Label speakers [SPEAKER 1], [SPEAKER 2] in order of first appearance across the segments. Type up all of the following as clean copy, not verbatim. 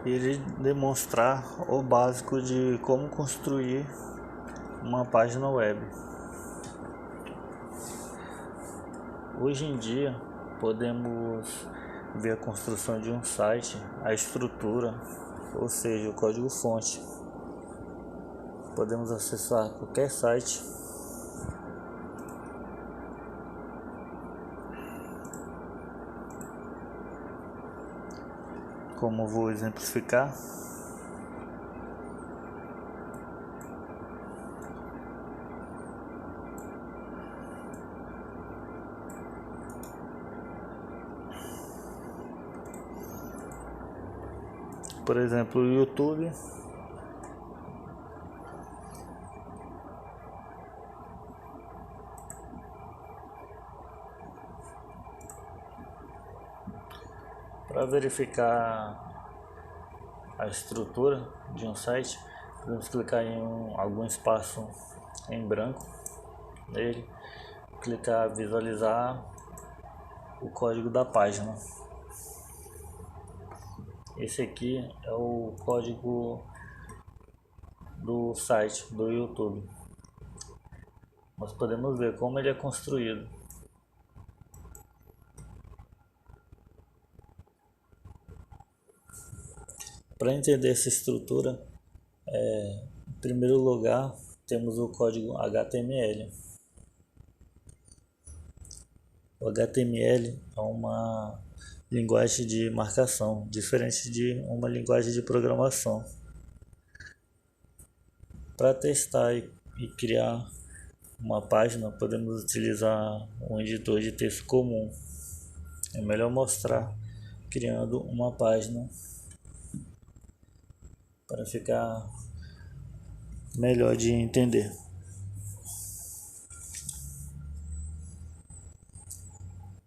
[SPEAKER 1] irei demonstrar o básico de como construir uma página web. Hoje em dia podemos ver a construção de um site, a estrutura, ou seja, o código-fonte. Podemos acessar qualquer site como vou exemplificar. Por exemplo, o YouTube. Para verificar a estrutura de um site, podemos clicar em algum espaço em branco nele, clicar visualizar o código da página. Esse aqui é o código do site do YouTube. Nós podemos ver como ele é construído. Para entender essa estrutura, em primeiro lugar temos o código HTML. O HTML é uma linguagem de marcação, diferente de uma linguagem de programação. Para testar e criar uma página, podemos utilizar um editor de texto comum. É melhor mostrar criando uma página para ficar melhor de entender.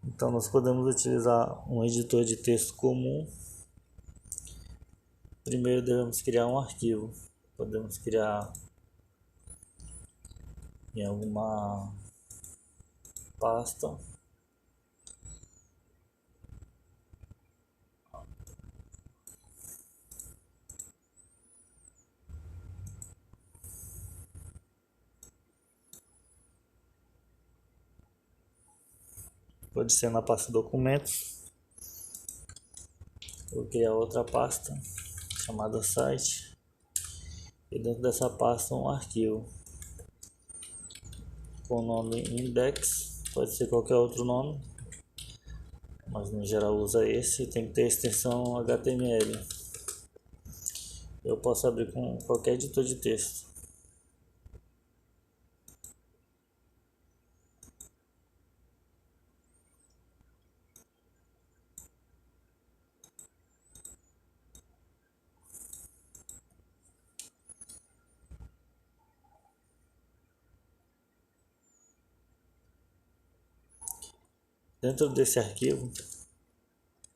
[SPEAKER 1] Então nós podemos utilizar um editor de texto comum. Primeiro devemos criar um arquivo. Podemos criar em alguma pasta. Pode ser na pasta documentos. Vou criar outra pasta chamada site. E dentro dessa pasta um arquivo com o nome index. Pode ser qualquer outro nome, mas no geral usa esse. Tem que ter a extensão HTML. Eu posso abrir com qualquer editor de texto. Dentro desse arquivo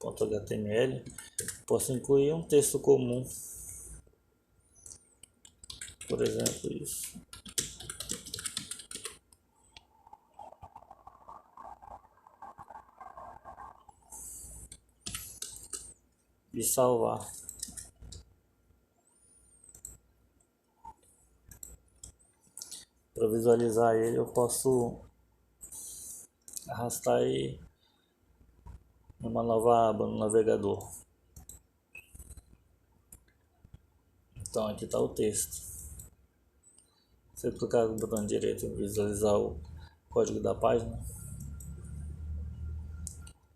[SPEAKER 1] .html, posso incluir um texto comum, por exemplo, isso. E salvar. Para visualizar ele, eu posso arrastar ele em uma nova aba no navegador. Então aqui está o texto. Se eu clicar no botão direito e visualizar o código da página,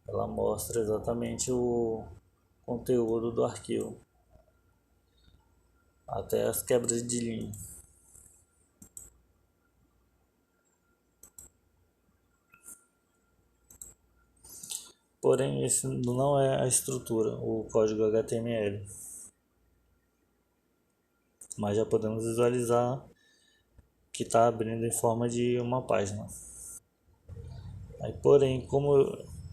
[SPEAKER 1] ela mostra exatamente o conteúdo do arquivo, até as quebras de linha. Porém, esse não é a estrutura, o código HTML. Mas já podemos visualizar que está abrindo em forma de uma página. Porém, como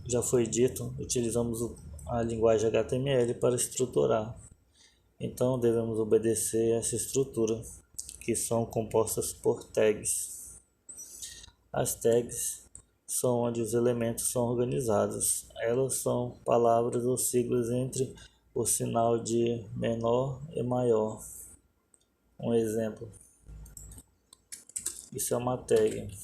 [SPEAKER 1] já foi dito, utilizamos a linguagem HTML para estruturar. Então devemos obedecer essa estrutura, que são compostas por tags. As tags são onde os elementos são organizados. Elas são palavras ou siglas entre o sinal de menor e maior. Um exemplo, isso é uma tag.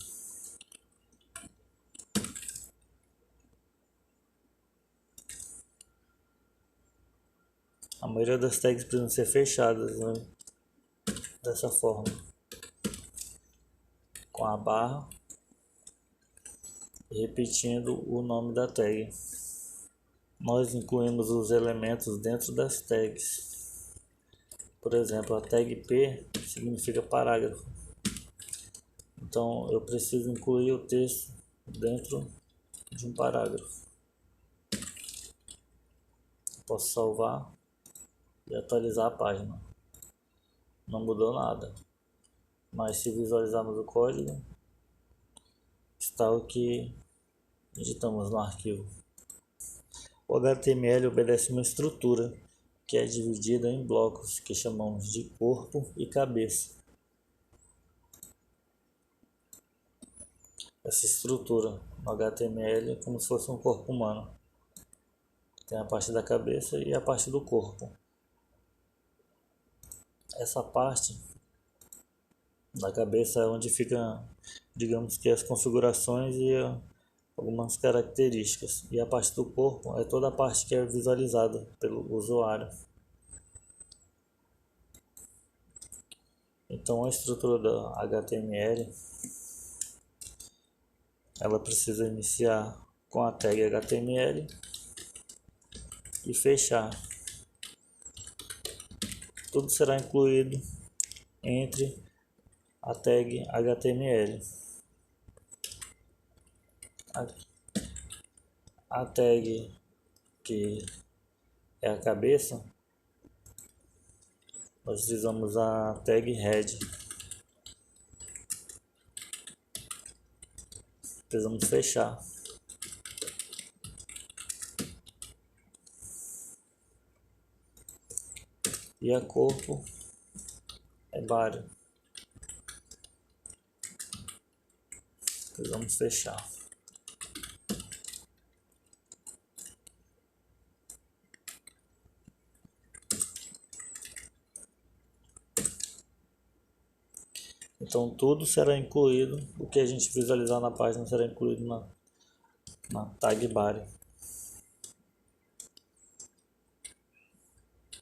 [SPEAKER 1] A maioria das tags precisam ser fechadas, né? Dessa forma, com a barra, repetindo o nome da tag. Nós incluímos os elementos dentro das tags. Por exemplo, a tag P significa parágrafo. Então eu preciso incluir o texto dentro de um parágrafo. Posso salvar e atualizar a página. Não mudou nada. Mas se visualizarmos o código, está o que digitamos no arquivo. O HTML obedece uma estrutura que é dividida em blocos que chamamos de corpo e cabeça. Essa estrutura no HTML é como se fosse um corpo humano. Tem a parte da cabeça e a parte do corpo. Essa parte da cabeça é onde fica, digamos que as configurações e algumas características. E a parte do corpo é toda a parte que é visualizada pelo usuário. Então a estrutura da HTML, ela precisa iniciar com a tag HTML e fechar. Tudo será incluído entre a tag HTML. A tag que é a cabeça, nós utilizamos a tag head. Precisamos fechar. E a corpo é body. Precisamos fechar. Então tudo será incluído, o que a gente visualizar na página será incluído na tag body.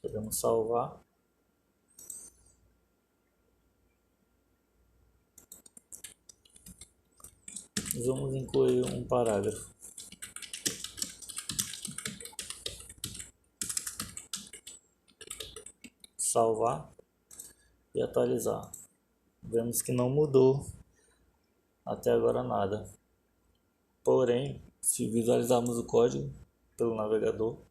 [SPEAKER 1] Podemos salvar. Vamos incluir um parágrafo. Salvar e atualizar. Vemos que não mudou até agora nada. Porém, se visualizarmos o código pelo navegador,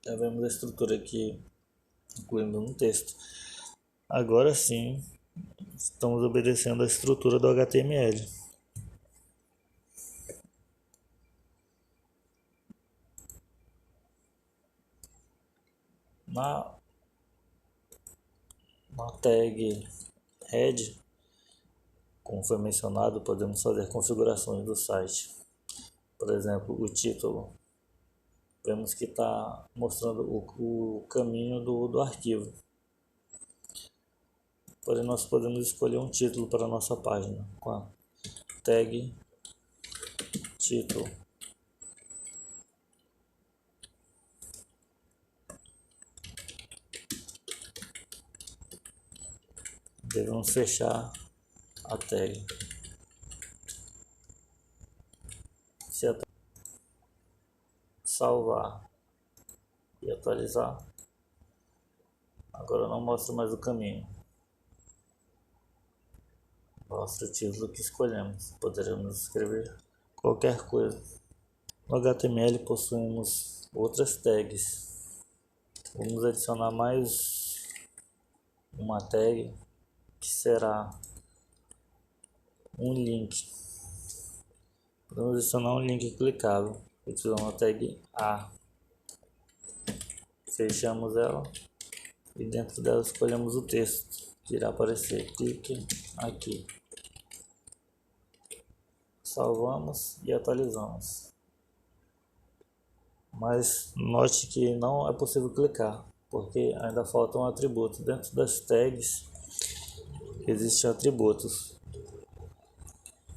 [SPEAKER 1] já vemos a estrutura aqui, incluindo um texto. Agora sim, estamos obedecendo a estrutura do HTML. Na tag head, como foi mencionado, podemos fazer configurações do site. Por exemplo, o título. Vemos que está mostrando o caminho do arquivo. Porém, nós podemos escolher um título para a nossa página com a tag título. Devemos fechar a tag. Salvar e atualizar. Agora não mostra mais o caminho. Mostra o título que escolhemos. Poderemos escrever qualquer coisa. No HTML possuímos outras tags. Vamos adicionar mais uma tag que será um link. Podemos adicionar um link clicável. Utilizamos a tag A. Fechamos ela e dentro dela escolhemos o texto que irá aparecer. Clique aqui. Salvamos e atualizamos. mas note que não é possível clicar, porque ainda falta um atributo. Dentro das tags existem atributos,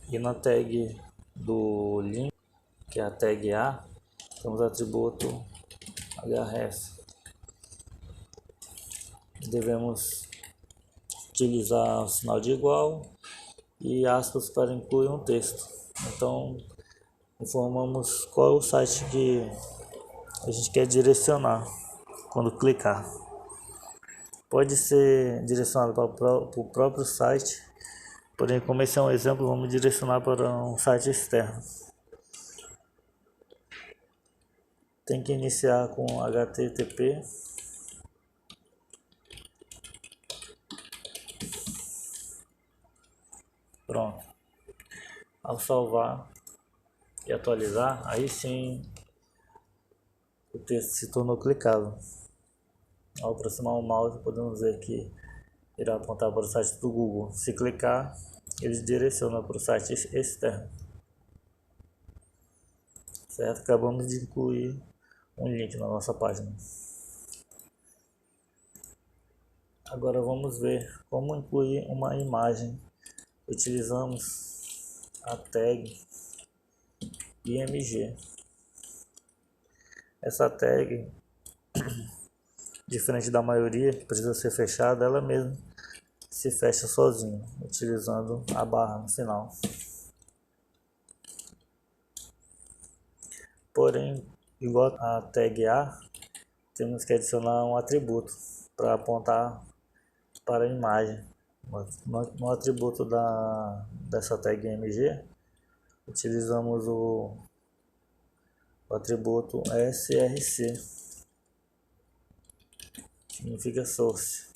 [SPEAKER 1] e na tag do link, que é a tag A, temos o atributo href. Devemos utilizar o sinal de igual e aspas para incluir um texto. Então informamos qual é o site que a gente quer direcionar quando clicar. Pode ser direcionado para o próprio site, porém, como esse é um exemplo, vamos direcionar para um site externo. Tem que iniciar com HTTP. Pronto. Ao salvar e atualizar, aí sim o texto se tornou clicável. Ao aproximar o mouse, podemos ver que irá apontar para o site do Google. Se clicar, ele direciona para o site externo. Certo? Acabamos de incluir um link na nossa página. Agora vamos ver como incluir uma imagem. Utilizamos a tag img. Essa tag, diferente da maioria que precisa ser fechada, ela mesma se fecha sozinha, utilizando a barra no final. Porém, igual a tag A, temos que adicionar um atributo para apontar para a imagem. No atributo dessa tag img, utilizamos o atributo src, significa source.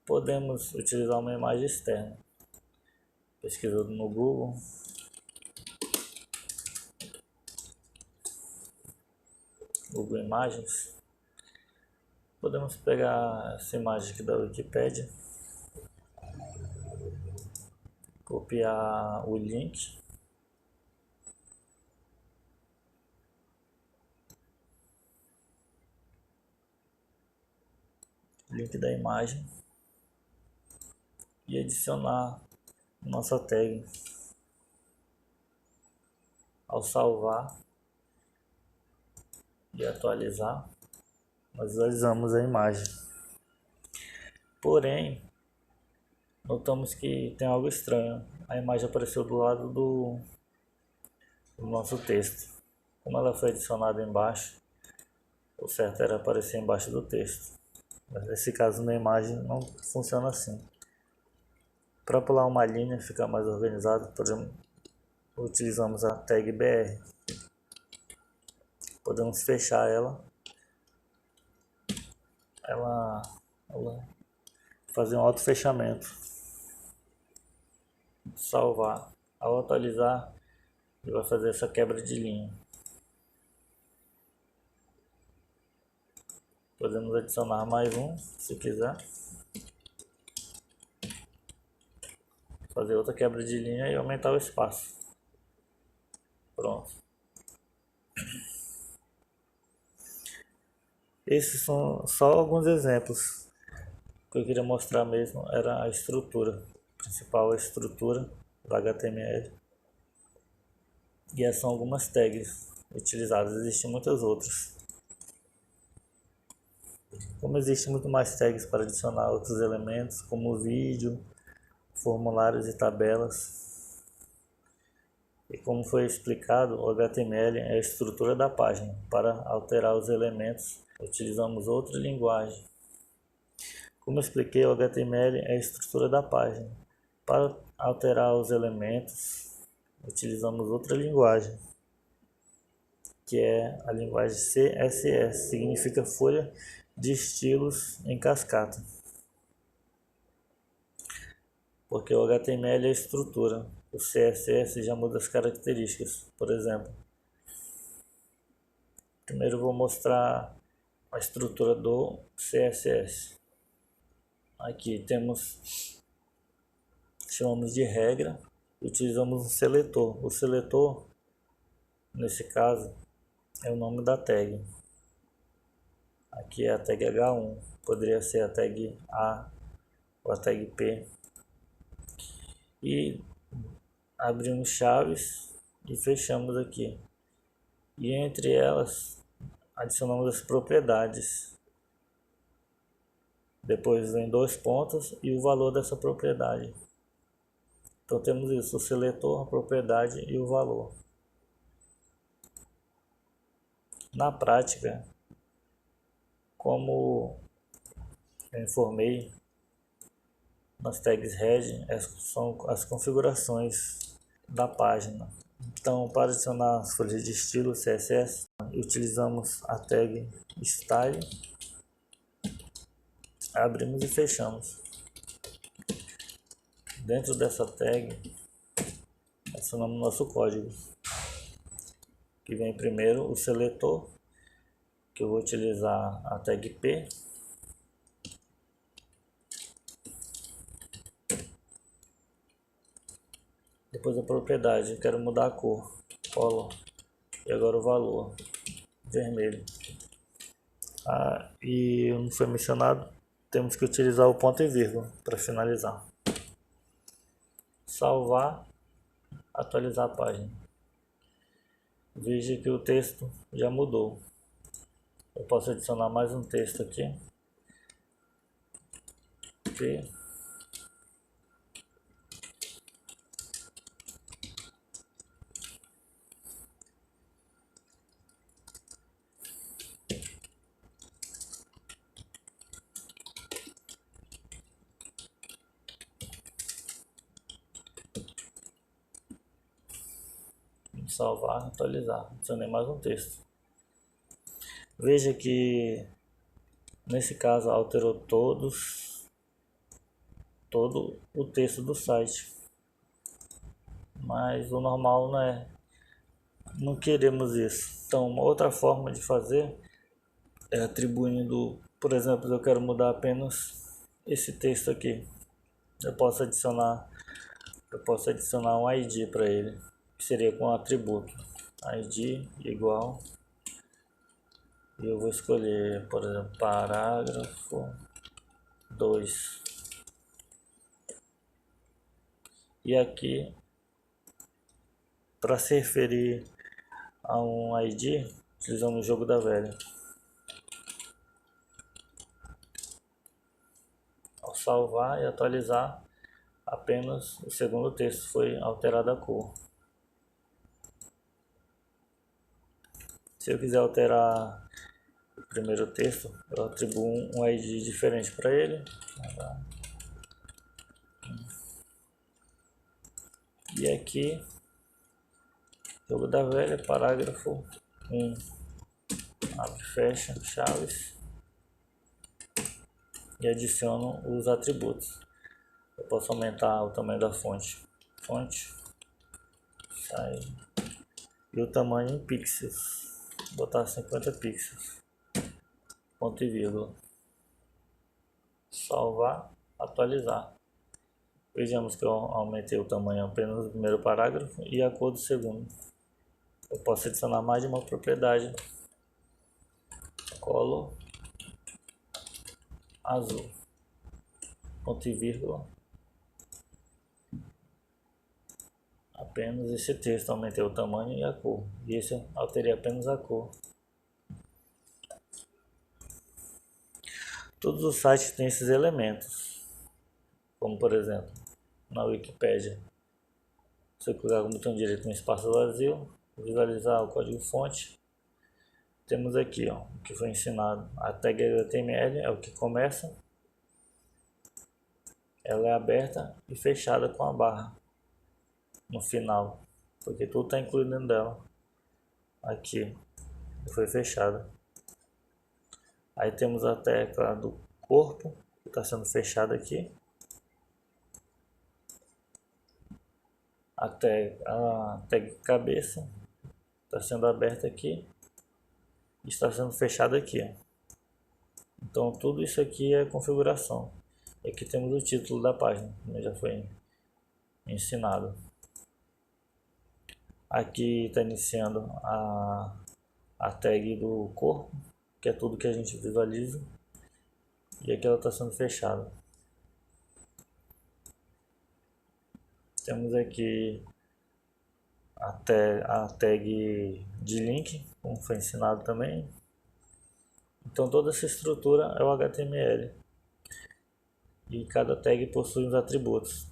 [SPEAKER 1] Podemos utilizar uma imagem externa, pesquisando no Google, Google Imagens. Podemos pegar essa imagem aqui da Wikipedia, copiar o link, da imagem, e adicionar nossa tag. Ao salvar e atualizar, nós visualizamos a imagem. Porém, notamos que tem algo estranho. A imagem apareceu do lado do nosso texto. Como ela foi adicionada embaixo, o certo era aparecer embaixo do texto. Mas nesse caso, na imagem não funciona assim. Para pular uma linha, ficar mais organizado, por exemplo, utilizamos a tag BR. Podemos fechar ela fazer um auto fechamento, salvar. Ao atualizar, ele vai fazer essa quebra de linha. Podemos adicionar mais um, se quiser, fazer outra quebra de linha e aumentar o espaço. Pronto. Esses são só alguns exemplos. O que eu queria mostrar mesmo era a estrutura. A principal estrutura do HTML. E essas são algumas tags utilizadas. Existem muitas outras. Como existem muito mais tags para adicionar outros elementos, como vídeo, formulários e tabelas. E como foi explicado, o HTML é a estrutura da página. Para alterar os elementos, utilizamos outra linguagem. Como expliquei, o HTML é a estrutura da página. Para alterar os elementos, utilizamos outra linguagem, que é a linguagem CSS, significa folha de estilos em cascata. Porque o HTML é a estrutura, o CSS já muda as características. Por exemplo, primeiro eu vou mostrar a estrutura do CSS. Aqui chamamos de regra, utilizamos um seletor. O seletor nesse caso, é o nome da tag. Aqui é a tag H1, poderia ser a tag A ou a tag P. E abrimos chaves e fechamos aqui. E entre elas adicionamos as propriedades. Depois vem 2 pontos e o valor dessa propriedade. Então temos isso, o seletor, a propriedade e o valor. Na prática, como eu informei, nas tags head são as configurações da página. Então, para adicionar as folhas de estilo CSS, utilizamos a tag style, abrimos e fechamos. Dentro dessa tag, adicionamos nosso código, que vem primeiro o seletor, que eu vou utilizar a tag P. Depois a propriedade, eu quero mudar a cor, color, e agora o valor, vermelho. E não foi mencionado, temos que utilizar o ponto e vírgula para finalizar. Salvar, atualizar a página. Veja que o texto já mudou. Eu posso adicionar mais um texto aqui. P. Salvar, atualizar. Adicionei mais um texto. Veja que nesse caso alterou todo o texto do site. Mas o normal não queremos isso. Então, uma outra forma de fazer é atribuindo, por exemplo, eu quero mudar apenas esse texto aqui. Eu posso adicionar um ID para ele, que seria com o atributo ID igual, e eu vou escolher, por exemplo, parágrafo 2. E aqui, para se referir a um ID, utilizamos o jogo da velha. Ao salvar e atualizar, apenas o segundo texto foi alterado a cor. Se eu quiser alterar o primeiro texto, eu atribuo um ID diferente para ele. E aqui, jogo da velha, parágrafo 1. Abre, fecha, chaves. E adiciono os atributos. Eu posso aumentar o tamanho da fonte. Size. E o tamanho em pixels. Vou botar 50 pixels. Ponto e vírgula. Salvar, atualizar. Vejamos que eu aumentei o tamanho apenas do primeiro parágrafo e a cor do segundo. Eu posso adicionar mais de uma propriedade. Color azul. Ponto e vírgula. Apenas esse texto, aumentei o tamanho e a cor. E esse eu alterei apenas a cor. Todos os sites têm esses elementos. Como por exemplo, na Wikipédia. Se eu clicar com o botão direito no espaço vazio, visualizar o código fonte, temos aqui o que foi ensinado. A tag HTML é o que começa. Ela é aberta e fechada com a barra no final, porque tudo está incluído dentro dela. Aqui foi fechada. Aí temos a tecla do corpo, que está sendo fechada aqui. A tag cabeça está sendo aberta aqui. Está sendo fechada aqui. Então tudo isso aqui é configuração. E aqui temos o título da página, como já foi ensinado. Aqui está iniciando a tag do corpo, que é tudo que a gente visualiza, e aqui ela está sendo fechada. Temos aqui a tag de link, como foi ensinado também. Então toda essa estrutura é o HTML, e cada tag possui os atributos.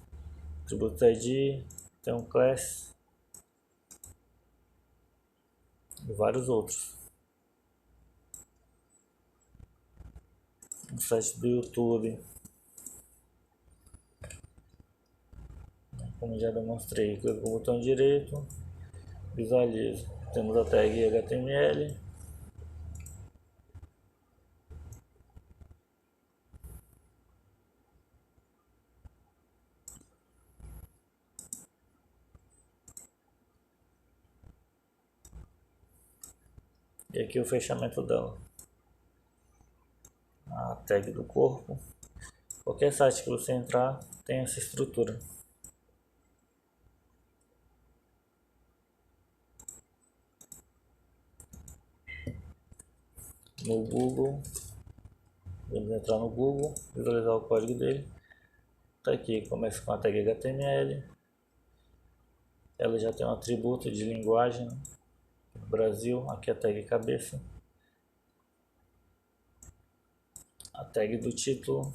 [SPEAKER 1] Atributo ID, tem um class e vários outros. No site do YouTube, como já demonstrei, clico com o botão direito, visualizo. Temos a tag HTML. E aqui o fechamento dela. A tag do corpo. Qualquer site que você entrar tem essa estrutura. No Google, vamos entrar no Google, visualizar o código dele. Tá aqui, começa com a tag HTML. Ela já tem um atributo de linguagem, Brasil, aqui a tag cabeça. A tag do título,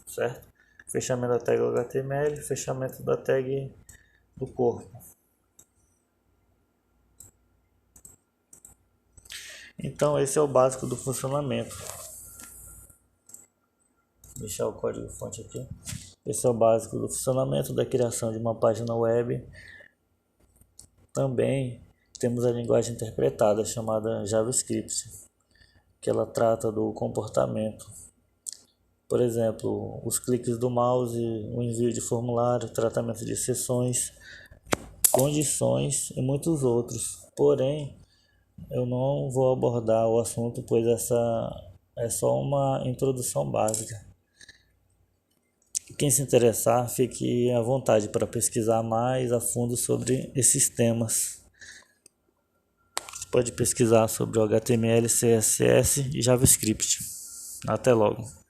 [SPEAKER 1] certo? Fechamento da tag HTML, fechamento da tag do corpo. Então esse é o básico do funcionamento. Vou deixar o código fonte aqui. Esse é o básico do funcionamento da criação de uma página web. Também temos a linguagem interpretada chamada JavaScript, que ela trata do comportamento. Por exemplo, os cliques do mouse, o envio de formulário, tratamento de sessões, condições e muitos outros. Porém, eu não vou abordar o assunto, pois essa é só uma introdução básica. Quem se interessar, fique à vontade para pesquisar mais a fundo sobre esses temas. Você pode pesquisar sobre o HTML, CSS e JavaScript. Até logo.